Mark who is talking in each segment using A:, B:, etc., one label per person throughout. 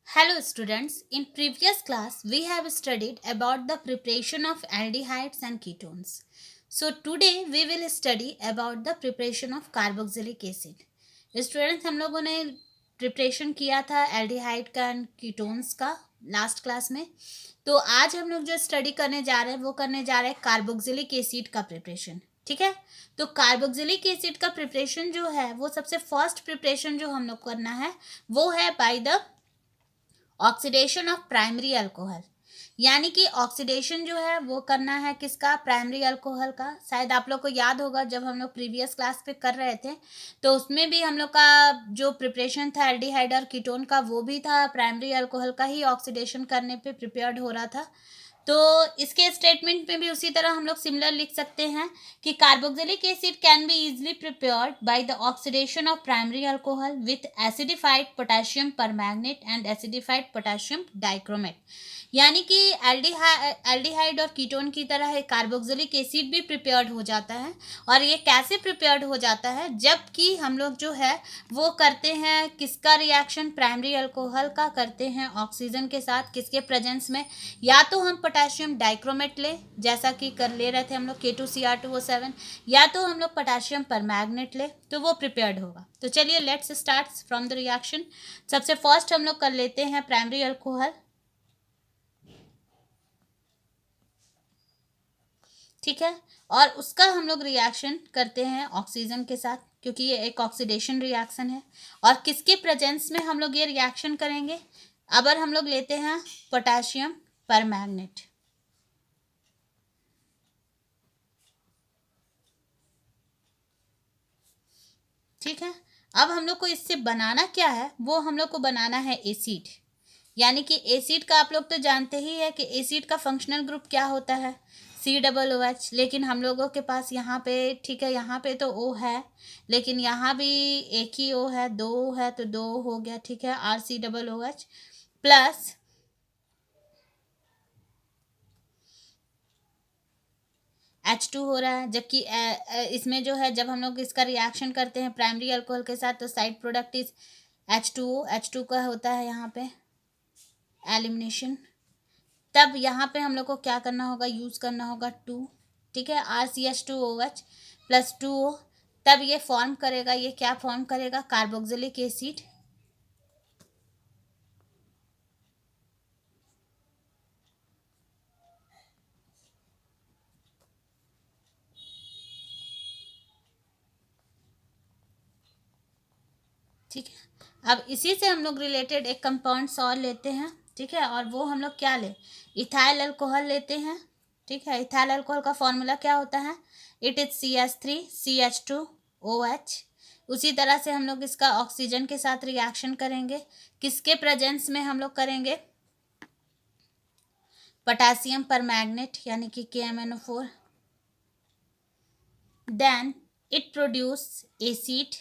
A: Hello students, in previous class we have studied about the preparation of aldehydes and ketones. So today we will study about the preparation of carboxylic acid. Students हम लोगों ने preparation किया था aldehyde का and ketones का last class में। तो आज हम लोग जो स्टडी करने जा रहे हैं वो करने जा रहे हैं कार्बोक्सिलिक एसिड का प्रिपरेशन। ठीक है, तो कार्बोक्सिलिक एसिड का प्रिपरेशन जो है वो सबसे फर्स्ट प्रिपरेशन जो हम लोग करना है वो है bye the oxidation of primary alcohol. यानी कि ऑक्सीडेशन जो है वो करना है किसका, प्राइमरी अल्कोहल का। शायद आप लोग को याद होगा जब हम लोग प्रीवियस क्लास पे कर रहे थे तो उसमें भी हम लोग का जो प्रिपरेशन था एल्डिहाइड और कीटोन का वो भी था प्राइमरी अल्कोहल का ही ऑक्सीडेशन करने पे प्रिपेयर्ड हो रहा था। तो इसके स्टेटमेंट में भी उसी तरह हम लोग सिमिलर लिख सकते हैं कि carboxylic acid can be easily prepared by the oxidation of primary alcohol with acidified potassium permanganate and acidified potassium dichromate. यानी कि एल्डिहाइड और कीटोन की तरह कार्बोक्सिलिक एसिड भी प्रिपेयर्ड हो जाता है। और ये कैसे प्रिपेयर्ड हो जाता है, जबकि हम लोग जो है वो करते हैं किसका रिएक्शन, प्राइमरी अल्कोहल का करते हैं ऑक्सीजन के साथ, किसके प्रेजेंस में, या तो हम पोटेशियम डाइक्रोमेट ले जैसा कि कर ले रहे थे हम लोग K2Cr2O7, या तो हम लोग पोटेशियम परमैंगनेट ले तो वो प्रिपेयर्ड होगा। तो चलिए let's start from the reaction. सबसे फर्स्ट हम लोग कर लेते हैं प्राइमरी अल्कोहल। ठीक है, और उसका हम लोग रिएक्शन करते हैं ऑक्सीजन के साथ क्योंकि ये एक ऑक्सीडेशन रिएक्शन है। और किसके प्रेजेंस में हम लोग ये रिएक्शन करेंगे, अगर हम लोग लेते हैं पोटेशियम परमैंगनेट। ठीक है, अब हम लोग को इससे बनाना क्या है, वो हम लोग को बनाना है एसिड। यानी कि एसिड का आप लोग तो जानते ही है कि एसिड का फंक्शनल ग्रुप क्या होता है, COOH। लेकिन हम लोगों के पास यहाँ पे, ठीक है, यहाँ पे तो O है लेकिन यहाँ भी एक ही O है, दो O है तो दो हो गया। ठीक है, RCOOH प्लस H2 हो रहा है। जबकि इसमें जो है जब हम लोग इसका रिएक्शन करते हैं प्राइमरी अल्कोहल के साथ तो side product is H2O। H2 का होता है यहाँ पे एलिमिनेशन। तब यहाँ पे हम लोग को क्या करना होगा, यूज़ करना होगा 2। ठीक है, RCH2OH प्लस 2O। तब ये फॉर्म करेगा, ये क्या फॉर्म करेगा, कार्बोक्सिलिक एसिड। ठीक है, अब इसी से हम लोग रिलेटेड एक कंपाउंड्स और लेते हैं। ठीक है, और वो हम लोग क्या ले, इथाइल अल्कोहल लेते हैं। ठीक है, इथाइल अल्कोहल का फॉर्मूला क्या होता है, इट इज CH3CH2OH। उसी तरह से हम लोग इसका ऑक्सीजन के साथ रिएक्शन करेंगे, किसके प्रेजेंस में हम लोग करेंगे, पोटेशियम परमैंगनेट यानी कि KMnO4। Then it produce acid.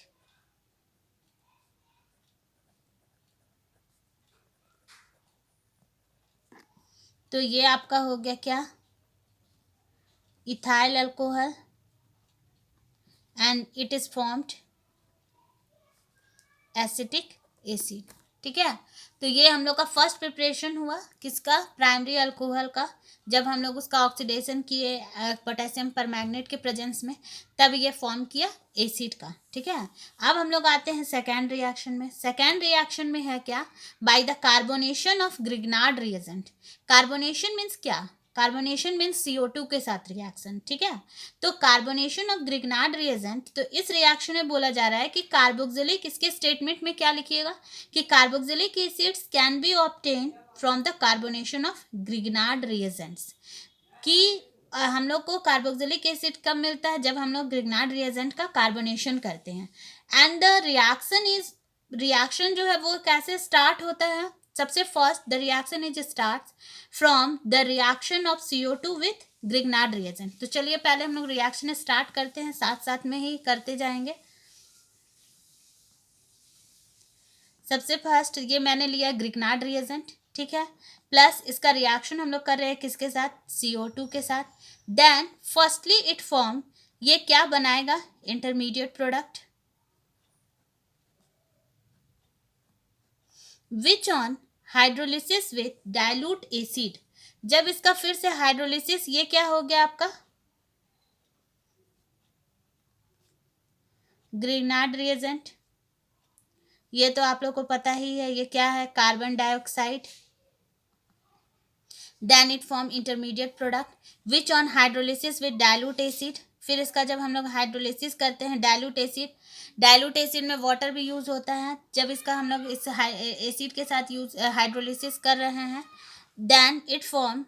A: तो ये आपका हो गया क्या, ethyl alcohol and it is formed acetic acid. ठीक है, तो ये हम लोग का फर्स्ट प्रिपरेशन हुआ किसका, प्राइमरी अल्कोहल का। जब हम लोग उसका ऑक्सीडेशन किए पोटेशियम परमैंगनेट के प्रेजेंस में तब ये फॉर्म किया एसिड का। ठीक है, अब हम लोग आते हैं सेकेंड रिएक्शन में। सेकेंड रिएक्शन में है क्या, by the carbonation of Grignard reagent. Carbonation means क्या, कार्बोनेशन मीन्स CO2 के साथ रिएक्शन। ठीक है, तो कार्बोनेशन ऑफ ग्रिग्नार्ड रिएजेंट, तो इस रिएक्शन में बोला जा रहा है कि कार्बोक्सिलिक, इसके स्टेटमेंट में क्या लिखिएगा कि carboxylic acids can be obtain from the carbonation of Grignard reagents. कि हम लोग को कार्बोक्सिलिक एसिड कब मिलता है, जब हम लोग ग्रिग्नार्ड रिएजेंट का कार्बोनेशन करते हैं। And the reaction is, reaction जो है वो कैसे स्टार्ट होता है, सबसे first the reaction is start from the reaction of CO2 with Grignard reagent. तो चलिए पहले हम लोग रिएक्शन स्टार्ट करते हैं, साथ साथ में ही करते जाएंगे। सबसे फर्स्ट ये मैंने लिया ग्रिग्नार्ड रिएजेंट। ठीक है, प्लस इसका रिएक्शन हम लोग कर रहे हैं किसके साथ, CO2 के साथ। देन फर्स्टली इट फॉर्म, ये क्या बनाएगा, intermediate product which on hydrolysis with dilute acid, जब इसका फिर से हाइड्रोलिसिस, ये क्या हो गया आपका ग्रिग्नार्ड रिएजेंट, ये तो आप लोग को पता ही है, ये क्या है carbon dioxide. Then it form intermediate product which on hydrolysis with dilute acid, फिर इसका जब हम लोग हाइड्रोलिसिस करते हैं डाइल्यूट एसिड में वाटर भी यूज होता है, जब इसका हम लोग इस एसिड के साथ यूज हाइड्रोलिसिस कर रहे हैं, देन इट फॉर्म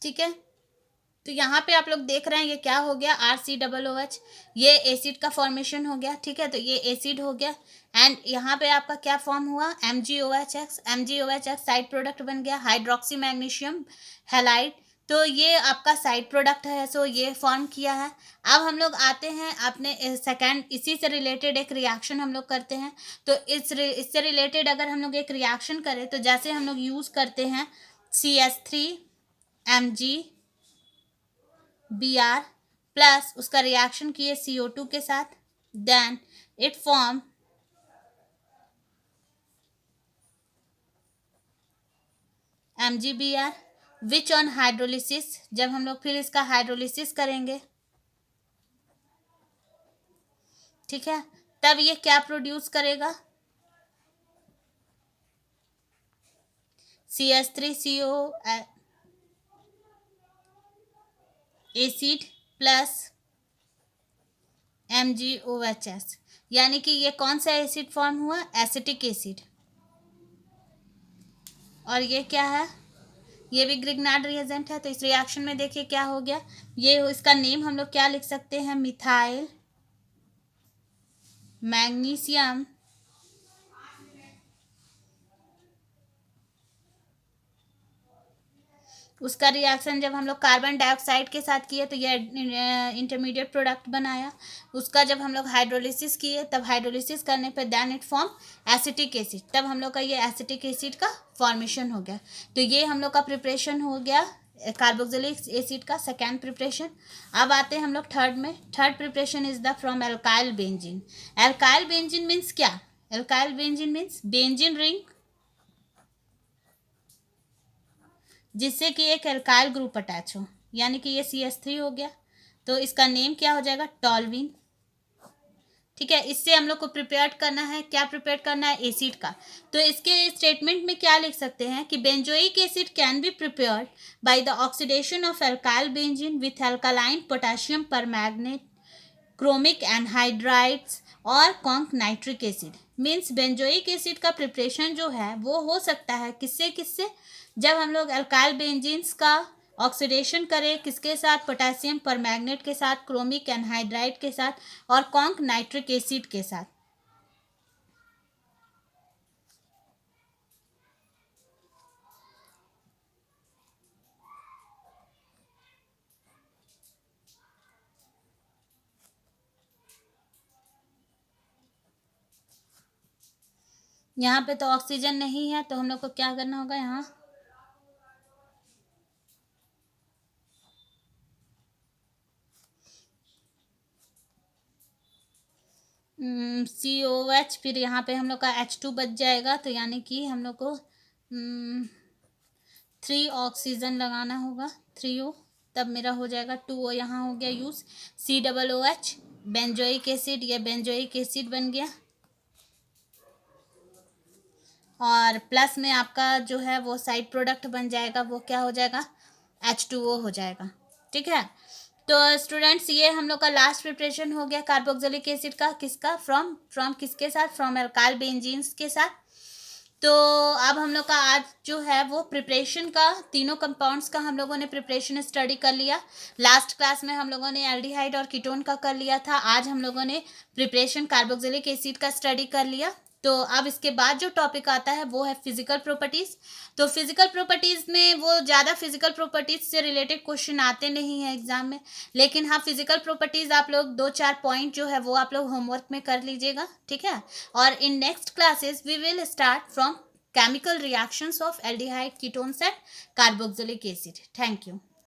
A: ठीक है। तो यहाँ पे आप लोग देख रहे हैं ये क्या हो गया RCOOH, ये एसिड का फॉर्मेशन हो गया, ठीक है। तो ये एसिड हो गया एंड यहाँ पे आपका क्या फॉर्म हुआ MgOH साइड प्रोडक्ट बन गया हाइड्रोक्सी मैग्नीशियम हैलाइड, तो ये आपका साइड प्रोडक्ट है, सो ये फॉर्म किया है। अब हम लोग आते हैं अपने सेकेंड, इसी से रिलेटेड एक रिएक्शन हम लोग करते हैं। तो इससे रिलेटेड अगर हम लोग एक रिएक्शन करें तो जैसे हम लोग यूज़ करते हैं CH3 Br प्लस उसका रिएक्शन किए CO2 के साथ, then it form MgBr which on hydrolysis, जब हम लोग फिर इसका हाइड्रोलिसिस करेंगे, ठीक है, तब ये क्या प्रोड्यूस करेगा CH3CO एसिड प्लस MgOHS, यानी कि ये कौन सा एसिड फॉर्म हुआ एसिटिक एसिड, और ये क्या है ये भी ग्रिग्नार्ड रिएजेंट है। तो इस रिएक्शन में देखिए क्या हो गया, ये इसका नेम हम लोग क्या लिख सकते हैं मिथाइल मैग्नीशियम उसका रिएक्शन जब हम लोग कार्बन डाइऑक्साइड के साथ किए तो ये इंटरमीडिएट प्रोडक्ट बनाया, उसका जब हम लोग हाइड्रोलिसिस किए तब हाइड्रोलिसिस करने पर then it form acetic acid, तब हम लोग का ये एसिटिक एसिड का फॉर्मेशन हो गया। तो ये हम लोग का प्रिपरेशन हो गया कार्बोक्सिलिक एसिड का सेकेंड प्रिपरेशन। अब आते हैं हम लोग थर्ड में, third preparation is the from alkyl benzene. Alkyl benzene means क्या, alkyl benzene means benzene ring जिससे कि एक एल्काइल ग्रुप अटैच हो, यानी कि ये CH3 हो गया, तो इसका नेम क्या हो जाएगा टॉल्विन, ठीक है। इससे हम लोग को प्रिपेयर करना है, क्या प्रिपेयर करना है एसिड का। तो इसके स्टेटमेंट में क्या लिख सकते हैं कि benzoic acid can be prepared by the oxidation of alkyl benzene with alkaline potassium permanganate chromic anhydrides और conc nitric acid. Means benzoic acid का प्रिपरेशन जो है वो हो सकता है किससे किससे, जब हम लोग अल्काइल बेंजीन्स का ऑक्सीडेशन करें किसके साथ पोटेशियम परमैंगनेट के साथ, क्रोमिक एनहाइड्राइड के साथ और कॉन्क नाइट्रिक एसिड के साथ। यहाँ पे तो ऑक्सीजन नहीं है तो हम लोग को क्या करना होगा यहाँ COH, फिर यहाँ पे हम लोग का H2 बच जाएगा, तो यानी कि हम लोग को 3 ऑक्सीजन लगाना होगा 3O, तब मेरा हो जाएगा 2O, यहाँ हो गया यूज़ COOH बेंजोइक एसिड, ये बेंजोइक एसिड बन गया और प्लस में आपका जो है वो साइड प्रोडक्ट बन जाएगा, वो क्या हो जाएगा H2O हो जाएगा, ठीक है। तो स्टूडेंट्स ये हम लोग का लास्ट प्रिपरेशन हो गया कार्बोक्सिलिक एसिड का, किसका फ्रॉम फ्रॉम किसके साथ, फ्रॉम एल्काइल बेंजीन्स के साथ। तो अब हम लोग का आज जो है वो प्रिपरेशन का तीनों कंपाउंड्स का हम लोगों ने प्रिपरेशन स्टडी कर लिया। लास्ट क्लास में हम लोगों ने एल्डिहाइड और कीटोन का कर लिया था, आज हम लोगों ने प्रिपरेशन कार्बोक्सिलिक एसिड का स्टडी कर लिया। तो अब इसके बाद जो टॉपिक आता है वो है फिजिकल प्रॉपर्टीज़। तो फिजिकल प्रॉपर्टीज़ में वो ज़्यादा फिजिकल प्रॉपर्टीज़ से रिलेटेड क्वेश्चन आते नहीं हैं एग्जाम में, लेकिन हाँ फिजिकल प्रॉपर्टीज़ आप लोग 2-4 पॉइंट जो है वो आप लोग होमवर्क में कर लीजिएगा, ठीक है। और in next classes we will start from chemical reactions of aldehyde ketones and carboxylic acid. Thank you.